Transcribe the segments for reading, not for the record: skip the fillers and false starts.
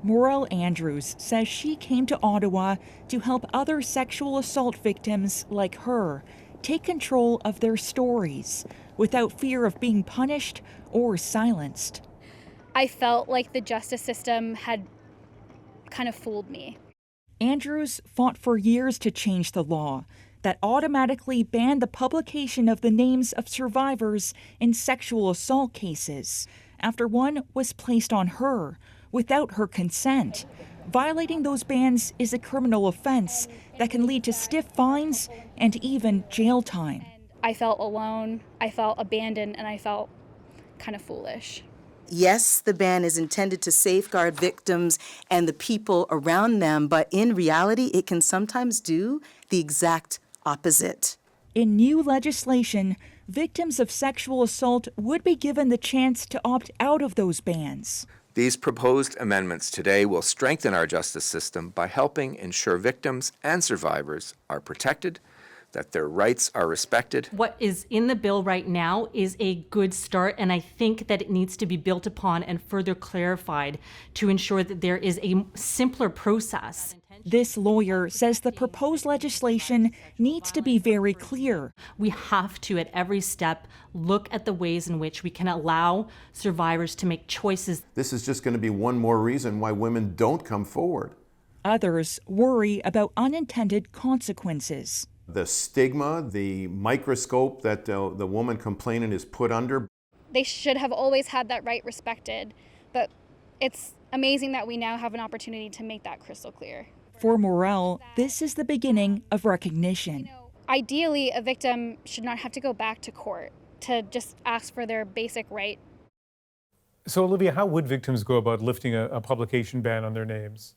Morel Andrews says she came to Ottawa to help other sexual assault victims like her take control of their stories without fear of being punished or silenced. I felt like the justice system had kind of fooled me. Andrews fought for years to change the law that automatically banned the publication of the names of survivors in sexual assault cases after one was placed on her without her consent. Violating those bans is a criminal offense that can lead to stiff fines and even jail time. I felt alone, I felt abandoned, and I felt kind of foolish. Yes, the ban is intended to safeguard victims and the people around them, but in reality, it can sometimes do the exact opposite. In new legislation, victims of sexual assault would be given the chance to opt out of those bans. These proposed amendments today will strengthen our justice system by helping ensure victims and survivors are protected, that their rights are respected. What is in the bill right now is a good start, and I think that it needs to be built upon and further clarified to ensure that there is a simpler process. This lawyer says the proposed legislation needs to be very clear. We have to, at every step, look at the ways in which we can allow survivors to make choices. This is just going to be one more reason why women don't come forward. Others worry about unintended consequences. The stigma, the microscope that the woman complainant is put under. They should have always had that right respected, but it's amazing that we now have an opportunity to make that crystal clear. For Morel, this is the beginning of recognition. Ideally, a victim should not have to go back to court to just ask for their basic right. So, Olivia, how would victims go about lifting a publication ban on their names?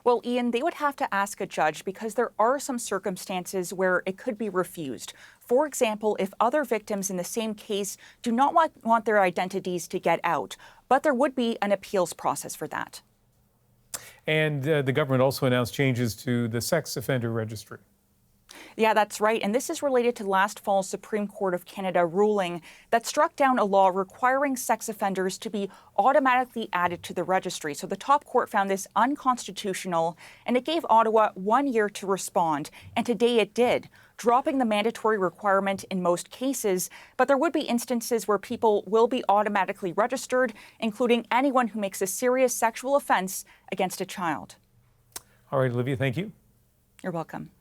Well, Ian, they would have to ask a judge because there are some circumstances where it could be refused. For example, if other victims in the same case do not want their identities to get out, but there would be an appeals process for that. And the government also announced changes to the sex offender registry. Yeah, that's right. And this is related to last fall's Supreme Court of Canada ruling that struck down a law requiring sex offenders to be automatically added to the registry. So the top court found this unconstitutional, and it gave Ottawa 1 year to respond. And today it did, dropping the mandatory requirement in most cases. But there would be instances where people will be automatically registered, including anyone who makes a serious sexual offense against a child. All right, Olivia, thank you. You're welcome.